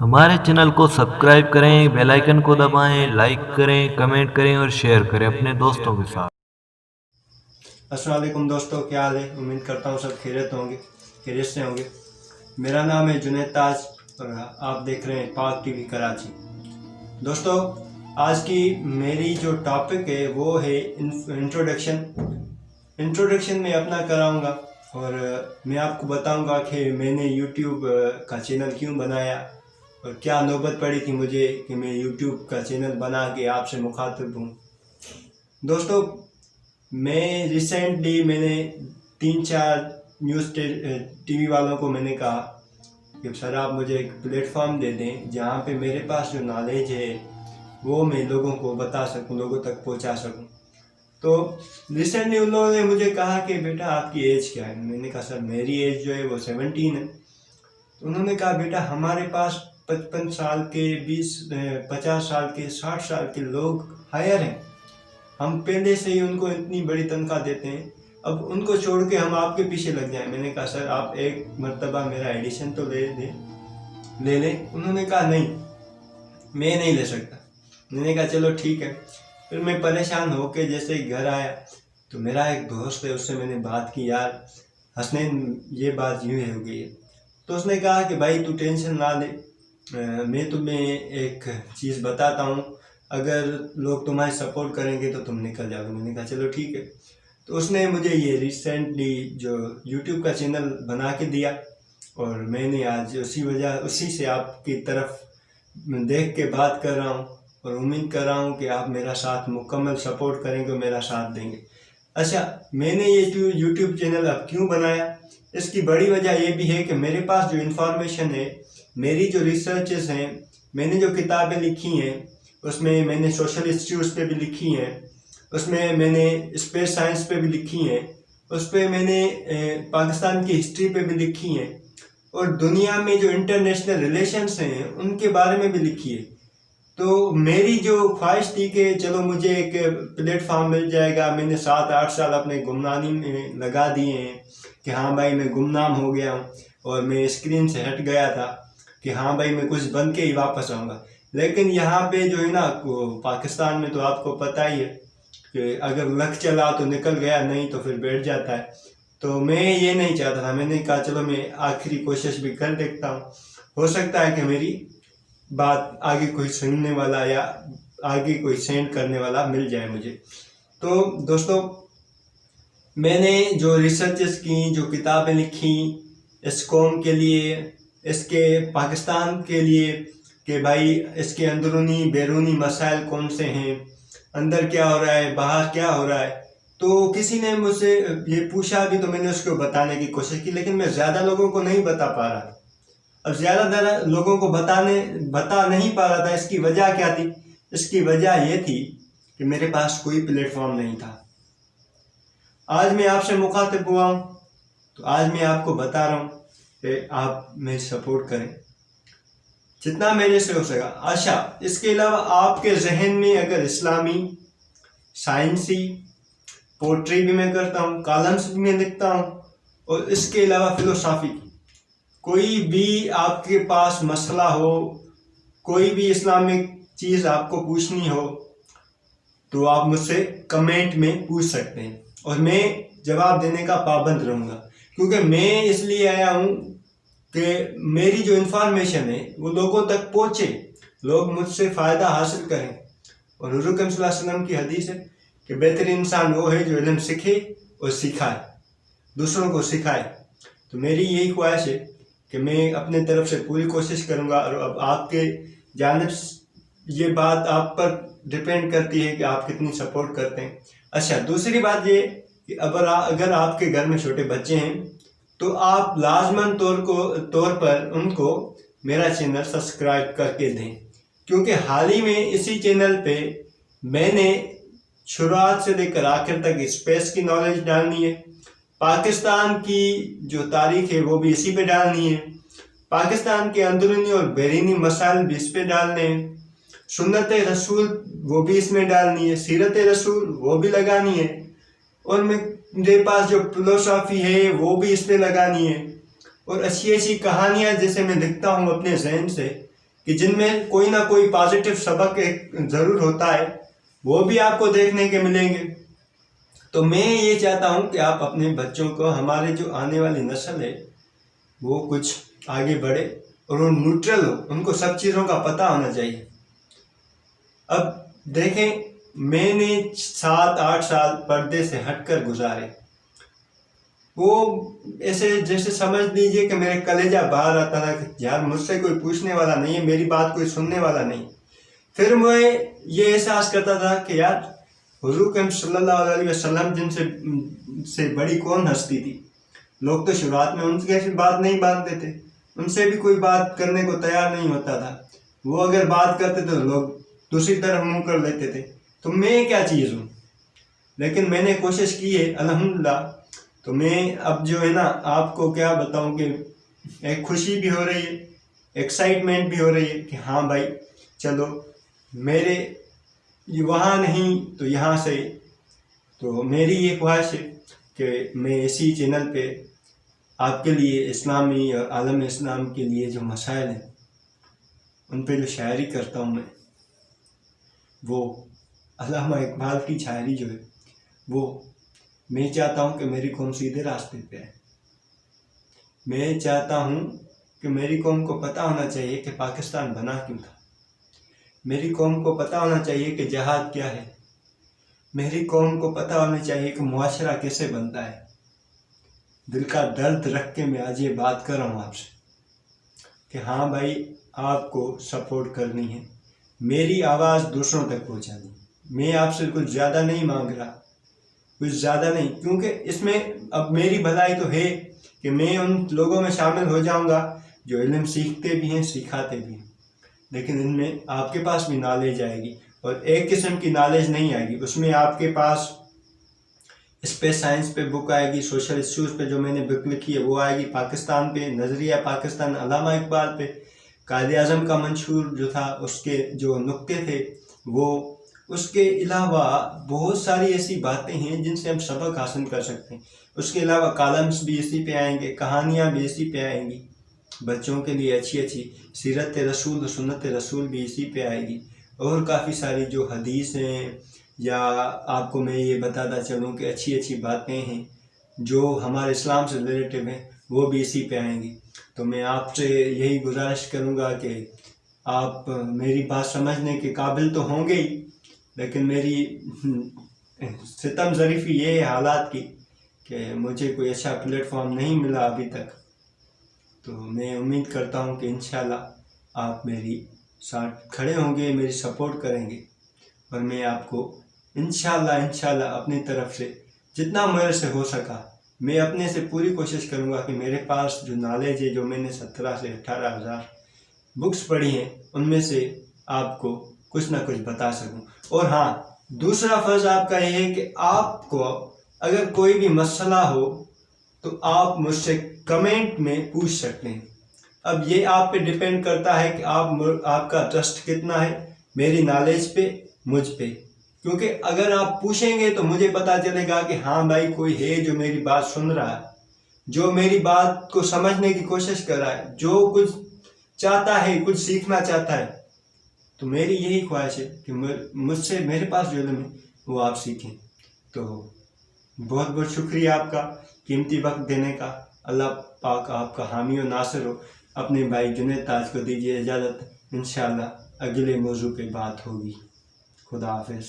ہمارے چینل کو سبسکرائب کریں، بیل آئیکن کو دبائیں، لائک کریں، کمنٹ کریں اور شیئر کریں اپنے دوستوں کے ساتھ۔ السلام علیکم دوستو، کیا حال ہے؟ امید کرتا ہوں سب خیریت سے ہوں گے۔ میرا نام ہے جنید تاج اور آپ دیکھ رہے ہیں پاک ٹی وی کراچی۔ دوستو، آج کی میری جو ٹاپک ہے وہ ہے انٹروڈکشن میں اپنا کراؤں گا، اور میں آپ کو بتاؤں گا کہ میں نے یوٹیوب کا چینل کیوں بنایا اور کیا نوبت پڑی تھی مجھے کہ میں یوٹیوب کا چینل بنا کے آپ سے مخاطب ہوں۔ دوستو، ریسنٹلی میں نے 3-4 نیوز ٹی وی والوں کو میں نے کہا کہ سر آپ مجھے ایک پلیٹ فارم دے دیں جہاں پہ میرے پاس جو نالج ہے وہ میں لوگوں کو بتا سکوں، لوگوں تک پہنچا سکوں۔ تو ریسنٹلی ان لوگوں نے مجھے کہا کہ بیٹا آپ کی ایج کیا ہے؟ میں نے کہا سر میری ایج جو ہے وہ 17 ہے۔ تو انہوں نے کہا بیٹا ہمارے پاس 55 سال کے 50 سال کے 60 سال کے لوگ ہائر ہیں، ہم پہلے سے ہی ان کو اتنی بڑی تنخواہ دیتے ہیں، اب ان کو چھوڑ کے ہم آپ کے پیچھے لگ جائیں۔ میں نے کہا سر آپ ایک مرتبہ میرا ایڈیشن تو لے لیں۔ انہوں نے کہا نہیں، میں نہیں لے سکتا۔ میں نے کہا چلو ٹھیک ہے۔ پھر میں پریشان ہو کے جیسے گھر آیا تو میرا ایک دوست ہے، اس سے میں نے بات کی، یار حسنین یہ بات یوں ہو گئی ہے۔ تو اس نے کہا کہ بھائی تو ٹینشن نہ لے، میں تمہیں ایک چیز بتاتا ہوں، اگر لوگ تمہاری سپورٹ کریں گے تو تم نکل جاؤ گے۔ میں نے کہا چلو ٹھیک ہے۔ تو اس نے مجھے یہ ریسنٹلی جو یوٹیوب کا چینل بنا کے دیا، اور میں نے آج اسی سے آپ کی طرف دیکھ کے بات کر رہا ہوں، اور امید کر رہا ہوں کہ آپ میرا ساتھ مکمل سپورٹ کریں گے، میرا ساتھ دیں گے۔ اچھا، میں نے یہ یوٹیوب چینل اب کیوں بنایا؟ اس کی بڑی وجہ یہ بھی ہے کہ میرے پاس جو انفارمیشن ہے، میری جو ریسرچز ہیں، میں نے جو کتابیں لکھی ہیں، اس میں میں نے سوشل ایشوز پہ بھی لکھی ہیں، اس میں میں نے اسپیس سائنس پہ بھی لکھی ہیں، اس پہ میں نے پاکستان کی ہسٹری پہ بھی لکھی ہیں، اور دنیا میں جو انٹرنیشنل ریلیشنز ہیں ان کے بارے میں بھی لکھی ہے۔ تو میری جو خواہش تھی کہ چلو مجھے ایک پلیٹ فارم مل جائے گا، میں نے 7-8 سال اپنے گمنامی میں لگا دیے ہیں کہ ہاں بھائی میں گمنام ہو گیا ہوں، اور میں اسکرین سے ہٹ گیا تھا کہ ہاں بھائی میں کچھ بن کے ہی واپس آؤں گا۔ لیکن یہاں پہ جو ہے نا پاکستان میں تو آپ کو پتہ ہی ہے کہ اگر لک چلا تو نکل گیا، نہیں تو پھر بیٹھ جاتا ہے۔ تو میں یہ نہیں چاہتا تھا، میں نے کہا چلو میں آخری کوشش بھی کر دیکھتا ہوں، ہو سکتا ہے کہ میری بات آگے کوئی سننے والا یا آگے کوئی سینڈ کرنے والا مل جائے مجھے۔ تو دوستو، میں نے جو ریسرچز کی، جو کتابیں لکھی اس قوم کے لیے، اس کے پاکستان کے لیے کہ بھائی اس کے اندرونی بیرونی مسائل کون سے ہیں، اندر کیا ہو رہا ہے، باہر کیا ہو رہا ہے، تو کسی نے مجھ سے یہ پوچھا بھی تو میں نے اس کو بتانے کی کوشش کی، لیکن میں زیادہ لوگوں کو نہیں بتا پا رہا تھا۔ اب زیادہ تر لوگوں کو بتا نہیں پا رہا تھا۔ اس کی وجہ کیا تھی؟ اس کی وجہ یہ تھی کہ میرے پاس کوئی پلیٹ فارم نہیں تھا۔ آج میں آپ سے مخاطب ہوا ہوں تو آج میں آپ کو بتا رہا ہوں کہ آپ میری سپورٹ کریں جتنا میرے سے ہو سکا۔ اچھا، اس کے علاوہ آپ کے ذہن میں اگر اسلامی، سائنسی، پوٹری بھی میں کرتا ہوں، کالمز بھی میں لکھتا ہوں، اور اس کے علاوہ فلسفی، کوئی بھی آپ کے پاس مسئلہ ہو، کوئی بھی اسلامک چیز آپ کو پوچھنی ہو تو آپ مجھ سے کمنٹ میں پوچھ سکتے ہیں، اور میں جواب دینے کا پابند رہوں گا، کیونکہ میں اس لیے آیا ہوں کہ میری جو انفارمیشن ہے وہ لوگوں تک پہنچے، لوگ مجھ سے فائدہ حاصل کریں۔ اور حضور صلی اللہ علیہ وسلم کی حدیث ہے کہ بہترین انسان وہ ہے جو علم سیکھے اور سکھائے، دوسروں کو سکھائے۔ تو میری یہی خواہش ہے کہ میں اپنے طرف سے پوری کوشش کروں گا، اور اب آپ کے جانب یہ بات آپ پر ڈیپینڈ کرتی ہے کہ آپ کتنی سپورٹ کرتے ہیں۔ اچھا، دوسری بات یہ کہ اگر آپ کے گھر میں چھوٹے بچے ہیں تو آپ لازماً طور پر ان کو میرا چینل سبسکرائب کر کے دیں، کیونکہ حال ہی میں اسی چینل پہ میں نے شروعات سے لے کر آخر تک اسپیس کی نالج ڈالنی ہے، پاکستان کی جو تاریخ ہے وہ بھی اسی پہ ڈالنی ہے، پاکستان کے اندرونی اور بیرونی مسائل بھی اس پہ ڈالنے ہیں، سنت رسول وہ بھی اس میں ڈالنی ہے، سیرت رسول وہ بھی لگانی ہے، اور میرے پاس جو فلسفی ہے وہ بھی اس پہ لگانی ہے، اور اچھی کہانیاں جیسے میں لکھتا ہوں اپنے ذہن سے، کہ جن میں کوئی نہ کوئی پازیٹیو سبق ایک ضرور ہوتا ہے، وہ بھی آپ کو دیکھنے کے ملیں گے۔ تو میں یہ چاہتا ہوں کہ آپ اپنے بچوں کو، ہمارے جو آنے والی نسل ہے وہ کچھ آگے بڑھے اور وہ نیوٹرل ہو، ان کو سب چیزوں کا پتہ ہونا چاہیے۔ اب دیکھیں، میں نے 7-8 سال پردے سے ہٹ کر گزارے، وہ ایسے جیسے سمجھ لیجئے کہ میرے کلیجہ باہر آتا تھا کہ یار مجھ سے کوئی پوچھنے والا نہیں ہے، میری بات کوئی سننے والا نہیں۔ پھر میں یہ احساس کرتا تھا کہ یار حضور کریم صلی اللہ علیہ وسلم جن سے بڑی کون ہستی تھی، لوگ تو شروعات میں ان کی بات نہیں مانتے تھے، ان سے بھی کوئی بات کرنے کو تیار نہیں ہوتا تھا، وہ اگر بات کرتے تو لوگ دوسری طرف منہ کر لیتے تھے۔ تو میں کیا چیز ہوں؟ لیکن میں نے کوشش کی ہے الحمدللہ۔ تو میں اب جو ہے نا آپ کو کیا بتاؤں کہ ایک خوشی بھی ہو رہی ہے، ایکسائٹمنٹ بھی ہو رہی ہے کہ ہاں بھائی چلو میرے وہاں نہیں تو یہاں سے، تو میری یہ خواہش ہے کہ میں اسی چینل پہ آپ کے لیے اسلامی اور عالم اسلام کے لیے جو مسائل ہیں ان پہ جو شاعری کرتا ہوں وہ علامہ اقبال کی شاعری جو ہے وہ میں چاہتا ہوں کہ میری قوم سیدھے راستے پہ ہے۔ میں چاہتا ہوں کہ میری قوم کو پتہ ہونا چاہیے کہ پاکستان بنا کیوں تھا، میری قوم کو پتہ ہونا چاہیے کہ جہاد کیا ہے، میری قوم کو پتہ ہونا چاہیے کہ معاشرہ کیسے بنتا ہے۔ دل کا درد رکھ کے میں آج یہ بات کر رہا ہوں آپ سے کہ ہاں بھائی آپ کو سپورٹ کرنی ہے، میری آواز دوسروں تک پہنچانی۔ میں آپ سے کچھ زیادہ نہیں مانگ رہا، کچھ زیادہ نہیں، کیونکہ اس میں اب میری بھلائی تو ہے کہ میں ان لوگوں میں شامل ہو جاؤں گا جو علم سیکھتے بھی ہیں، سکھاتے بھی ہیں، لیکن ان میں آپ کے پاس بھی نالج آئے گی، اور ایک قسم کی نالج نہیں آئے گی، اس میں آپ کے پاس اسپیس سائنس پہ بک آئے گی، سوشل ایشوز پہ جو میں نے بک لکھی ہے وہ آئے گی، پاکستان پہ نظریہ پاکستان علامہ اقبال پہ، قائد اعظم کا منشور جو تھا اس کے جو نقطے تھے وہ، اس کے علاوہ بہت ساری ایسی باتیں ہیں جن سے ہم سبق حاصل کر سکتے ہیں۔ اس کے علاوہ کالمز بھی اسی پہ آئیں گے، کہانیاں بھی اسی پہ آئیں گی، بچوں کے لیے اچھی اچھی سیرت رسول و سنت رسول بھی اسی پہ آئے گی، اور کافی ساری جو حدیث ہیں، یا آپ کو میں یہ بتاتا چلوں کہ اچھی اچھی باتیں ہیں جو ہمارے اسلام سے ریلیٹیو ہیں وہ بھی اسی پہ آئیں گی۔ تو میں آپ سے یہی گزارش کروں گا کہ آپ میری بات سمجھنے کے قابل تو ہوں گے ہی، لیکن میری ستم ظریفی یہ ہے حالات کی کہ مجھے کوئی اچھا پلیٹ فارم نہیں ملا ابھی تک، تو میں امید کرتا ہوں کہ انشاءاللہ آپ میری ساتھ کھڑے ہوں گے، میری سپورٹ کریں گے، اور میں آپ کو انشاءاللہ اپنی طرف سے جتنا میرے سے ہو سکا میں اپنے سے پوری کوشش کروں گا کہ میرے پاس جو نالج ہے، جو میں نے 17 سے 18 ہزار بکس پڑھی ہیں، ان میں سے آپ کو کچھ نہ کچھ بتا سکوں۔ اور ہاں، دوسرا فرض آپ کا یہ ہے کہ آپ کو اگر کوئی بھی مسئلہ ہو تو آپ مجھ سے کمنٹ میں پوچھ سکتے ہیں۔ اب یہ آپ پہ ڈیپینڈ کرتا ہے کہ آپ کا ٹرسٹ کتنا ہے میری نالج پہ، مجھ پہ، کیونکہ اگر آپ پوچھیں گے تو مجھے پتا چلے گا کہ ہاں بھائی کوئی ہے جو میری بات سن رہا ہے، جو میری بات کو سمجھنے کی کوشش کر رہا ہے، جو کچھ چاہتا ہے، کچھ سیکھنا چاہتا ہے۔ تو میری یہی خواہش ہے کہ مجھ سے، میرے پاس جو علم ہے وہ آپ سیکھیں۔ تو بہت بہت شکریہ آپ کا قیمتی وقت دینے کا۔ اللہ پاک آپ کا حامی و ناصر ہو۔ اپنے بھائی جنید تاج کو دیجیے اجازت، انشاءاللہ اگلے موضوع پہ بات ہوگی۔ خدا حافظ۔